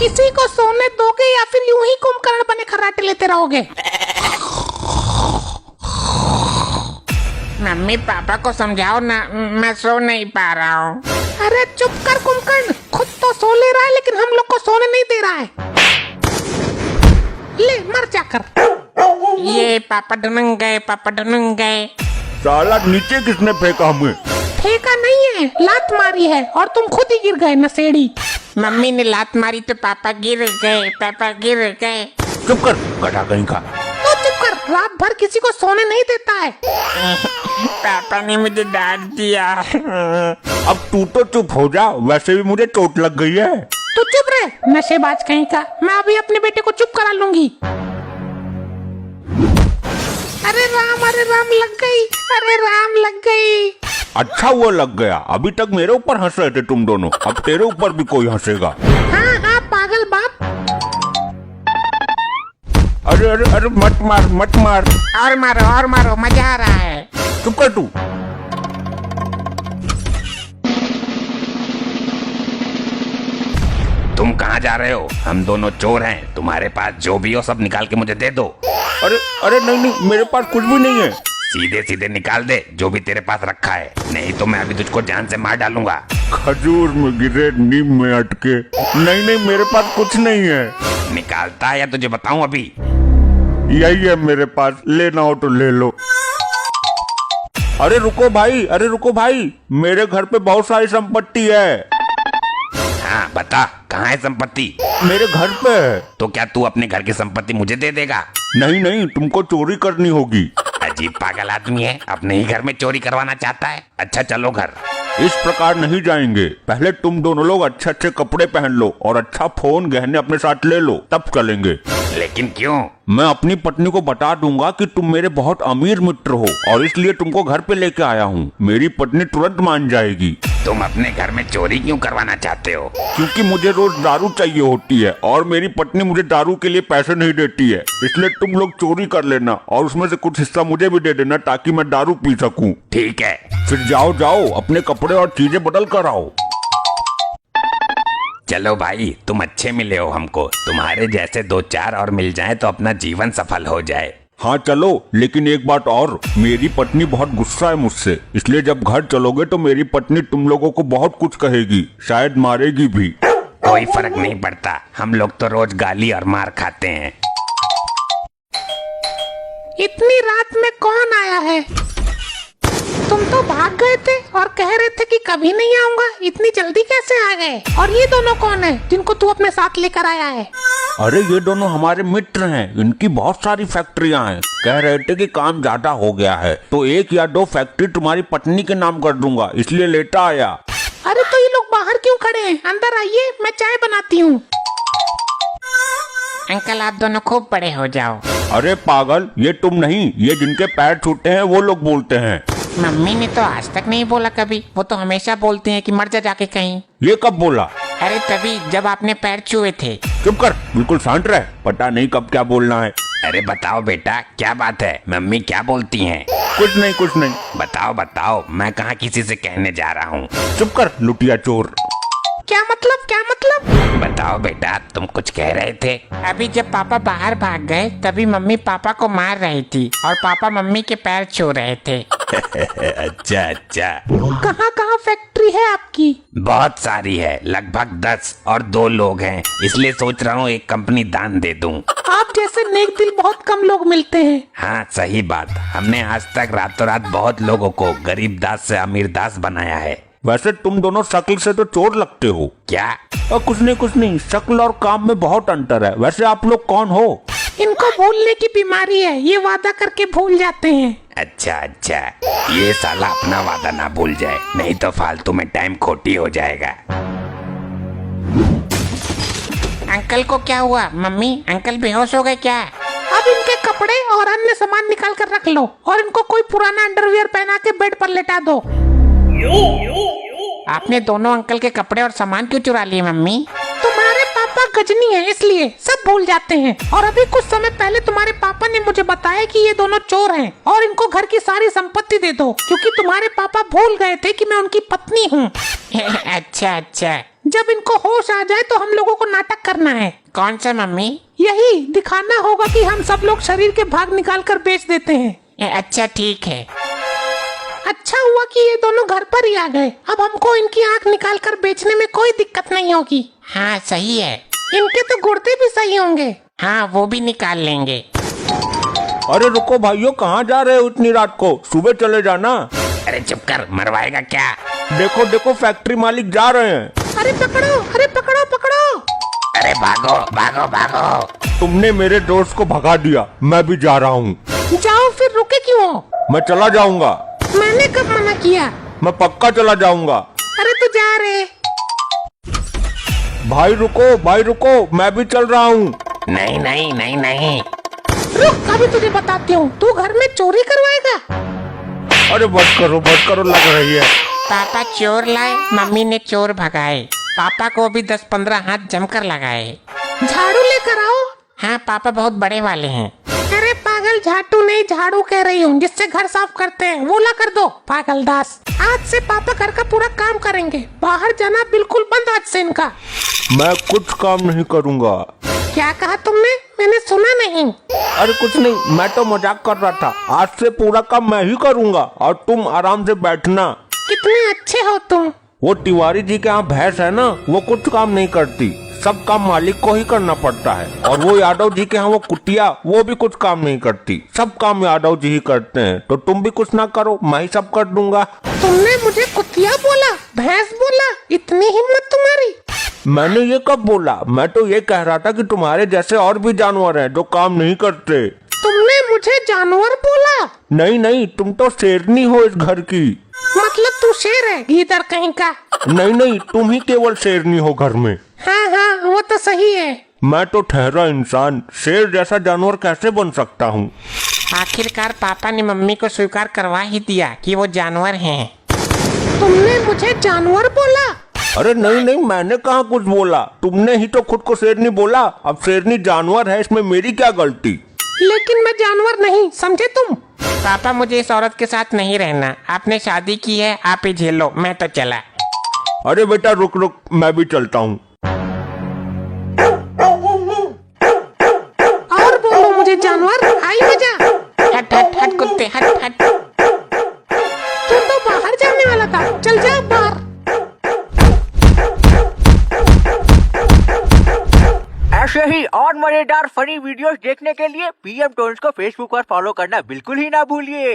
किसी को सोने दोगे या फिर यूं ही कुंभकर्ण बने खर्राटे लेते रहोगे? मम्मी पापा को समझाओ ना, मैं सो नहीं पा रहा हूँ। अरे चुप कर कुंभकर्ण, खुद तो सो ले रहा है लेकिन हम लोग को सोने नहीं दे रहा है। ले मर जाकर। ये पापा ढूंढ गए, पापा ढूंढ गए। साला नीचे किसने फेंका हमें? फेंका नहीं है, लात मारी है और तुम खुद ही गिर गए नशेड़ी। मम्मी ने लात मारी तो पापा गिर गए, पापा गिर गए। चुप कर गधा कहीं का। तो चुप कर, रात भर किसी को सोने नहीं देता है। पापा ने मुझे डांट दिया। अब तू तो चुप हो जा, वैसे भी मुझे चोट लग गई है। तू चुप रहे नशेबाज कहीं का, मैं अभी अपने बेटे को चुप करा लूंगी। अरे राम लग गई, अरे राम लग गई। अच्छा हुआ लग गया, अभी तक मेरे ऊपर हंस रहे थे तुम दोनों, अब तेरे ऊपर भी कोई हंसेगा। हाँ हाँ पागल बाप। अरे अरे अरे मत मार मत मार। और मारो, मजा आ रहा है। चुप कर तू। तुम कहाँ जा रहे हो? हम दोनों चोर हैं, तुम्हारे पास जो भी हो सब निकाल के मुझे दे दो। अरे अरे नहीं, मेरे पास कुछ भी नहीं है। सीधे सीधे निकाल दे जो भी तेरे पास रखा है, नहीं तो मैं अभी तुझको जान से मार डालूंगा। खजूर में गिरे नीम में अटके। नहीं मेरे पास कुछ नहीं है। निकालता है या तुझे बताऊं अभी? यही है मेरे पास, लेना हो तो ले लो। अरे रुको भाई, मेरे घर पे बहुत सारी संपत्ति है। हाँ बता, कहाँ है संपत्ति? मेरे घर पे है। तो क्या तू अपने घर की संपत्ति मुझे दे देगा? नहीं, तुमको चोरी करनी होगी। अजीब पागल आदमी है, अपने ही घर में चोरी करवाना चाहता है। अच्छा चलो घर। इस प्रकार नहीं जाएंगे, पहले तुम दोनों लोग अच्छे अच्छे कपड़े पहन लो और अच्छा फोन गहने अपने साथ ले लो, तब चलेंगे। लेकिन क्यों? मैं अपनी पत्नी को बता दूंगा कि तुम मेरे बहुत अमीर मित्र हो और इसलिए तुमको घर पे लेके आया हूँ। मेरी पत्नी तुरंत मान जाएगी। तुम अपने घर में चोरी क्यों करवाना चाहते हो? क्योंकि मुझे रोज दारू चाहिए होती है और मेरी पत्नी मुझे दारू के लिए पैसे नहीं देती है, इसलिए तुम लोग चोरी कर लेना और उसमें से कुछ हिस्सा मुझे भी दे देना ताकि मैं दारू पी सकूं। ठीक है। फिर जाओ अपने कपड़े और चीजें बदल कर आओ। चलो भाई, तुम अच्छे मिले हो हमको, तुम्हारे जैसे दो चार और मिल जाएं तो अपना जीवन सफल हो जाए। हाँ चलो, लेकिन एक बात और, मेरी पत्नी बहुत गुस्सा है मुझसे, इसलिए जब घर चलोगे तो मेरी पत्नी तुम लोगों को बहुत कुछ कहेगी, शायद मारेगी भी। कोई फर्क नहीं पड़ता, हम लोग तो रोज गाली और मार खाते हैं। इतनी रात में कौन आया है? तुम तो भाग गए थे और कह रहे थे कि कभी नहीं आऊंगा, इतनी जल्दी कैसे आ गए? और ये दोनों कौन है जिनको तू अपने साथ लेकर आया है? अरे ये दोनों हमारे मित्र हैं, इनकी बहुत सारी फैक्ट्रियां हैं। कह रहे थे कि काम ज्यादा हो गया है तो 1 या 2 फैक्ट्री तुम्हारी पत्नी के नाम कर दूंगा, इसलिए लेटा आया। अरे तो ये लोग बाहर क्यों खड़े हैं? अंदर आइए, मैं चाय बनाती हूँ। अंकल आप दोनों खूब बड़े हो जाओ। अरे पागल, ये तुम नहीं, ये जिनके पैर छूटे हैं वो लोग बोलते हैं। मम्मी ने तो आज तक नहीं बोला कभी, वो तो हमेशा बोलते हैं कि मर जा जाके कहीं। ये कब बोला? अरे तभी जब आपने पैर छुए थे। चुप कर, बिल्कुल शांत रह, पता नहीं कब क्या बोलना है। अरे बताओ बेटा, क्या बात है? मम्मी क्या बोलती हैं? कुछ नहीं। बताओ, मैं कहाँ किसी से कहने जा रहा हूँ। चुप कर लुटिया चोर। क्या मतलब? बताओ बेटा, तुम कुछ कह रहे थे। अभी जब पापा बाहर भाग गए तभी मम्मी पापा को मार रही थी और पापा मम्मी के पैर छू रहे थे। अच्छा। कहाँ फैक्ट्री है आपकी? बहुत सारी है, लगभग 10 और 2 लोग हैं, इसलिए सोच रहा हूँ एक कंपनी दान दे दूं। आप जैसे नेक दिल बहुत कम लोग मिलते हैं। हाँ सही बात, हमने आज तक रातों रात बहुत लोगों को गरीब दास से अमीर दास बनाया है। वैसे तुम दोनों शक्ल से तो चोर लगते हो। क्या? और कुछ नहीं, शक्ल और काम में बहुत अंतर है। वैसे आप लोग कौन हो? इनको भूलने की बीमारी है, ये वादा करके भूल जाते हैं। अच्छा, ये साला अपना वादा ना भूल जाए, नहीं तो फालतू में टाइम खोटी हो जाएगा। अंकल को क्या हुआ? मम्मी अंकल बेहोश हो गए क्या? अब इनके कपड़े और अन्य सामान निकाल कर रख लो और इनको कोई पुराना अंडरवियर पहना के बेड पर लेटा दो। आपने दोनों अंकल के कपड़े और सामान क्यों चुरा लिए मम्मी? तुम्हारे पापा गजनी है इसलिए सब भूल जाते हैं। और अभी कुछ समय पहले तुम्हारे पापा ने मुझे बताया कि ये दोनों चोर हैं और इनको घर की सारी संपत्ति दे दो, क्योंकि तुम्हारे पापा भूल गए थे कि मैं उनकी पत्नी हूँ। अच्छा। जब इनको होश आ जाए तो हम लोगों को नाटक करना है। कौन सा मम्मी? यही दिखाना होगा कि हम सब लोग शरीर के भाग निकाल कर बेच देते हैं। अच्छा ठीक है। अच्छा हुआ कि ये दोनों घर पर ही आ गए। अब हमको इनकी आंख निकाल कर बेचने में कोई दिक्कत नहीं होगी। हाँ सही है। इनके तो गुर्दे भी सही होंगे। हाँ वो भी निकाल लेंगे। अरे रुको भाइयों, कहाँ जा रहे हो इतनी रात को? सुबह चले जाना। अरे चुप कर, मरवाएगा क्या? देखो देखो, फैक्ट्री मालिक जा रहे हैं। अरे पकड़ो, अरे पकड़ो पकड़ो। अरे भागो भागो भागो। तुमने मेरे दोस्त को भगा दिया, मैं भी जा रहा हूँ। जाओ, फिर रुके क्यों? मैं चला जाऊंगा। मैंने कब मना किया? मैं पक्का चला जाऊंगा। अरे तू जा रे। भाई रुको, मैं भी चल रहा हूँ। नहीं नहीं नहीं नहीं। रुक, अभी तुझे बताती हूँ। तू घर में चोरी करवाएगा? अरे बस करो, लग रही है। पापा चोर लाए, मम्मी ने चोर भगाए। पापा को भी 10-15 हाथ जमकर लगाए। झाड़ू लेकर आओ। हाँ पापा बहुत बड़े वाले हैं। अरे पागल, झाड़ू नहीं झाड़ू कह रही हूँ, जिससे घर साफ करते हैं वो ला कर दो। पागल दास, आज से पापा घर का पूरा काम करेंगे। बाहर जाना बिल्कुल बंद आज से इनका। मैं कुछ काम नहीं करूँगा। क्या कहा तुमने? मैंने सुना नहीं। अरे कुछ नहीं, मैं तो मजाक कर रहा था। आज से पूरा काम मैं ही करूँगा और तुम आराम से बैठना। कितने अच्छे हो तुम। वो तिवारी जी के यहाँ भैंस है ना, वो कुछ काम नहीं करती, सब काम मालिक को ही करना पड़ता है। और वो यादव जी के यहाँ वो कुटिया, वो भी कुछ काम नहीं करती, सब काम यादव जी ही करते हैं। तो तुम भी कुछ ना करो, मैं ही सब कर दूंगा। तुमने मुझे कुतिया बोला, भैंस बोला, इतनी हिम्मत तुम्हारी? मैंने ये कब बोला? मैं तो ये कह रहा था कि तुम्हारे जैसे और भी जानवर हैं जो काम नहीं करते। तुमने मुझे जानवर बोला? नहीं, तुम तो शेरनी हो इस घर की। मतलब तू शेर है, गीदड़ कहीं का? नहीं, तुम ही केवल शेरनी हो घर में। हाँ, वो तो सही है। मैं तो ठहरा इंसान, शेर जैसा जानवर कैसे बन सकता हूँ? आखिरकार पापा ने मम्मी को स्वीकार करवा ही दिया कि वो जानवर हैं। तुमने मुझे जानवर बोला? अरे नहीं, मैंने कहाँ कुछ बोला, तुमने ही तो खुद को शेरनी बोला। अब शेरनी जानवर है, इसमें मेरी क्या गलती? लेकिन मैं जानवर नहीं, समझे तुम? पापा मुझे इस औरत के साथ नहीं रहना। आपने शादी की है, आप ही झेलो, मैं तो चला। अरे बेटा रुक, मैं भी चलता हूँ। और बोलो मुझे जानवर, आई मजा। हट कुत्ते, हट। तू तो बाहर जाने वाला था, चल जा बाहर। ऐसे ही और मजेदार फनी वीडियोस देखने के लिए PM टोन्स को फेसबुक पर फॉलो करना बिल्कुल ही ना भूलिए।